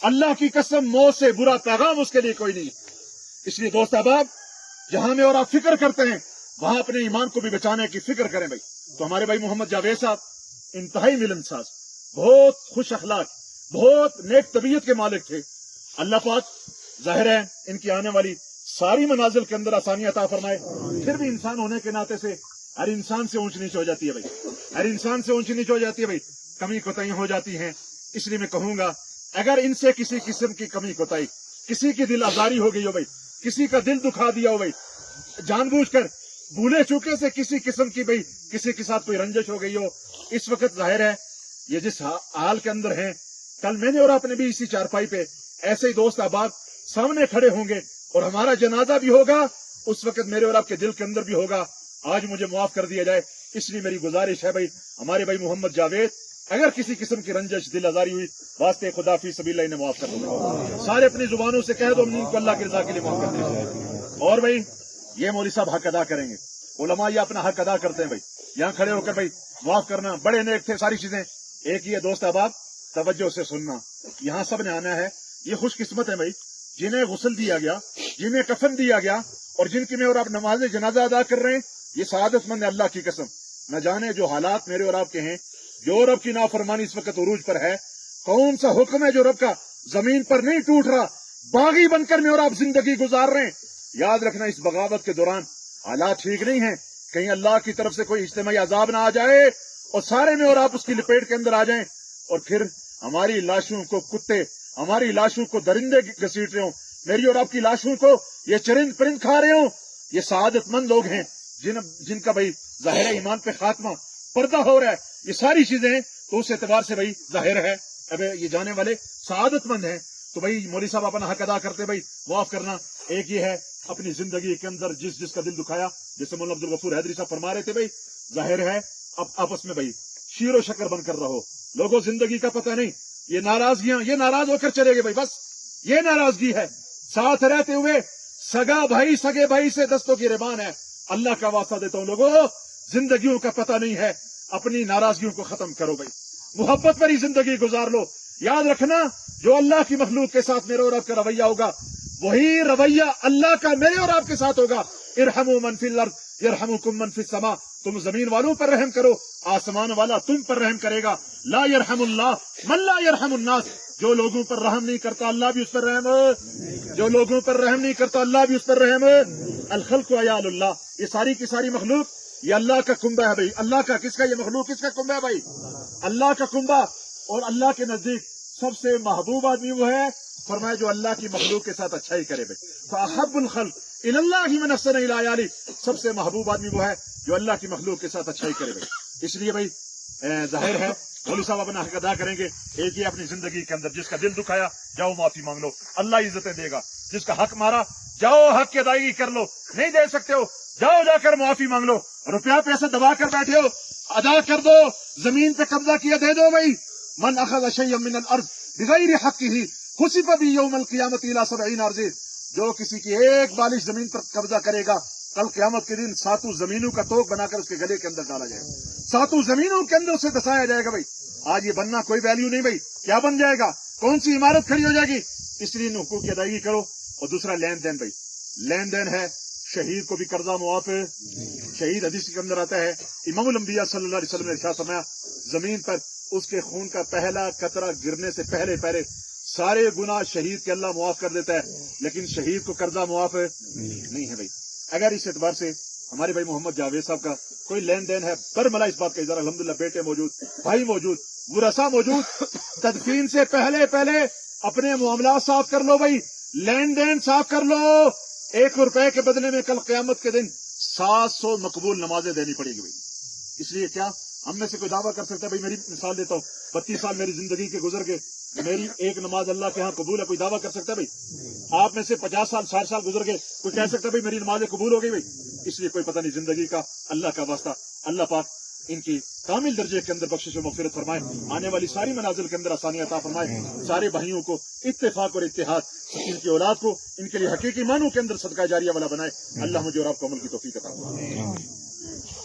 अल्लाह की कसम मौत से बुरा पैगाम उसके लिए कोई नहीं। इसलिए दोस्त अहबाब, जहां में और आप फिक्र करते हैं वहां अपने ईमान को भी बचाने की फिक्र करें भाई। तो हमारे भाई मोहम्मद जावेद साहब इंतहाई मिलनसाज, बहुत खुश अखलाक, बहुत नेक तबीयत के मालिक थे। अल्लाह पाक जाहिर है इनकी आने वाली सारी मनाजिल के अंदर आसानी अता फरमाए। फिर भी इंसान होने के नाते से हर इंसान से ऊंच नीच हो जाती है भाई, हर इंसान से ऊंच नीच हो जाती है भाई, कमी कोताही हो जाती है। इसलिए मैं कहूंगा अगर इनसे किसी किस्म की कमी कोताही, किसी की दिल आजारी हो गई हो भाई, किसी का दिल दुखा दिया हो भाई, जानबूझकर भूले चूके से किसी किस्म की भाई किसी के साथ कोई रंजिश हो गई हो, इस वक्त जाहिर है ये जिस हाल के अंदर हैं, कल मैंने और आपने भी इसी चारपाई पे ऐसे ही दोस्त अहबाब सामने खड़े होंगे और हमारा जनाजा भी होगा, उस वक्त मेरे और आपके दिल के अंदर भी होगा। आज मुझे माफ कर दिया जाए, इसलिए मेरी गुजारिश है भाई हमारे भाई मोहम्मद जावेद, अगर किसी किस्म की रंजिश दिल आजारी हुई वास्ते खुदा फी सबील्लाह इन्हें माफ कर दो। सारे अपनी जुबानों से कह दो को अल्लाह की रजा के लिए माफ कर दो। और भाई ये मौलवी साहब हक अदा करेंगे, उलमा ये अपना हक अदा करते हैं भाई, यहाँ खड़े होकर भाई माफ करना, बड़े नेक थे, सारी चीजें एक ही है। दोस्त अहबाब तवज्जो से सुनना, यहाँ सब ने आना है। ये खुशकिस्मत है भाई जिन्हें गुस्ल दिया गया, जिन्हें कफन दिया गया और जिनकी में और आप नमाज जनाजा अदा कर रहे हैं, ये सआदतमंद है। अल्लाह की कसम न जाने जो हालात मेरे और आपके हैं, जो रब की नाफरमानी इस वक्त उरूज पर है, कौन सा हुक्म है जो रब का जमीन पर नहीं टूट रहा, बागी बनकर में और आप जिंदगी गुजार रहे हैं। याद रखना इस बगावत के दौरान हालात ठीक नहीं है, कहीं अल्लाह की तरफ से कोई इज्तिमाई अजाब ना आ जाए और सारे में और आप उसकी लपेट के अंदर आ जाएं और फिर हमारी लाशों को कुत्ते, हमारी लाशों को दरिंदे घसीट रहे हो, मेरी और आपकी लाशों को ये चरिंद परिंद खा रहे हो। ये सआदतमंद लोग हैं जिनका भाई जाहिर ईमान पे खात्मा पर्दा हो रहा है। ये सारी चीजें तो उस एतबार से भाई जाहिर है अब ये जाने वाले सआदतमंद हैं। तो भाई मौलवी साहब अपना हक अदा करते भाई माफ करना। एक ये है अपनी जिंदगी के अंदर जिसका दिल दुखाया, जैसे मौलाना अब्दुल गफूर हैदरी साहब फरमा रहे थे भाई, जाहिर है अब आपस में भाई शीरो शक्कर बनकर रहो। लोगों जिंदगी का पता नहीं, ये नाराजगियां, ये नाराज होकर चले गए भाई, बस ये नाराजगी है। साथ रहते हुए सगा भाई सगे भाई से दस्तों की रिबान है। अल्लाह का वास्ता देता हूं लोगों, जिंदगियों का पता नहीं है, अपनी नाराजगियों को खत्म करो भाई, मोहब्बत भरी जिंदगी गुजार लो। याद रखना जो अल्लाह की मखलूक के साथ मेरे और आपका रवैया होगा, वही रवैया अल्लाह का मेरे और आपके साथ होगा। इरहमु मन फिल अर्द यरहमुकुम मन फिस समा, तुम जमीन वालों पर रहम करो, आसमान वाला तुम पर रहम करेगा। ला यरहमुल्लाह मन ला यरहमुन्नास, जो लोगों पर रहम नहीं करता अल्लाह भी उस पर रहम, जो लोगों पर रहम नहीं करता अल्लाह भी उस पर रहम। अल खल्क़ु अयालुल्लाह, ये सारी की सारी मखलूक ये अल्लाह का कुंबा है भाई, अल्लाह का। किसका ये मखलूक किसका कुंबा है भाई? अल्लाह का कुंबा। और अल्लाह के नजदीक सबसे महबूब आदमी वो है, फरमाया जो अल्लाह की मखलूक के साथ अच्छा ही करे भाई। फअहब्बुल खल्क़ इलल्लाहि मन अहसन इला याली, सबसे महबूब आदमी वो है जो अल्लाह की मखलूक के साथ अच्छा ही करे भाई। इसलिए भाई जाहिर है मौलवी साहब अपना हक अदा करेंगे। एक ही अपनी जिंदगी के अंदर जिसका दिल दुखाया जाओ माफी मांग लो, अल्लाह इज्जतें देगा। जिसका हक मारा जाओ हक की अदायगी कर लो, नहीं दे सकते हो जाओ जाकर माफी मांग लो। रुपया पैसा दबा कर बैठे हो अदा कर दो, जमीन पे कब्जा किया दे दो भाई। मन अखज़ शय्यन मिनल अर्ज़ बिगैरि हक़्क़िही खुसिफ़ बिही यौमल क़ियामति इला 70 अर्ज़, जो किसी की एक बालिश जमीन पर कब्जा करेगा, कल क़यामत के दिन 7 जमीनों का तोक बनाकर उसके गले के अंदर डाला जाएगा, 7 जमीनों के अंदर उसे दसाया जाएगा भाई। आज ये बनना कोई वैल्यू नहीं भाई, क्या बन जाएगा, कौन सी इमारत खड़ी हो जाएगी। इसलिए इन हुकूक की अदायगी करो। और दूसरा लेन देन भाई, लेन देन है, शहीद को भी कर्जा मुआफ है। शहीद हदीस के अंदर आता है, इमामुल अंबिया सल्लल्लाहु अलैहि वसल्लम ने इरशाद फरमाया, जमीन पर उसके खून का पहला कतरा गिरने से पहले पहले सारे गुनाह शहीद के अल्लाह मुआफ कर देता है, लेकिन शहीद को कर्जा मुआफ नहीं है भाई। अगर इस एतबार से हमारे भाई मोहम्मद जावेद साहब का कोई लेन देन है, बरमला इस बात का इज़हार, अल्हम्दुलिल्लाह बेटे मौजूद, भाई मौजूद, मुरसा मौजूद, तदफीन से पहले पहले अपने मामला साफ कर लो भाई, लेन देन साफ कर लो। 1 रुपए के बदले में कल क़यामत के दिन 700 मकबूल नमाजें देनी पड़ेगी भाई। इसलिए क्या हम में से कोई दावा कर सकता है भाई, मेरी मिसाल देता हूँ, 32 साल मेरी जिंदगी के गुजर के, मेरी एक नमाज अल्लाह के यहाँ कबूल है, कोई दावा कर सकता है भाई? आप में से 50 साल 60 साल गुजर गए, कोई कह सकता है भाई मेरी नमाजें कबूल हो गई भाई? इसलिए कोई पता नहीं जिंदगी का। अल्लाह का वास्ता, अल्लाह पाक इनकी कामिल दर्जे के अंदर बख्शिश और मग़फ़िरत फरमाए, आने वाली सारी मनाजिल के अंदर आसानी अता फरमाए, सारे भाइयों को इत्तेफाक और इत्तेहाद, इनकी औलाद को इनके लिए हकीकी मानों के अंदर सदका जारिया वाला बनाए। अल्लाह मुझे और आपको अमल की तौफीक अता फरमाए।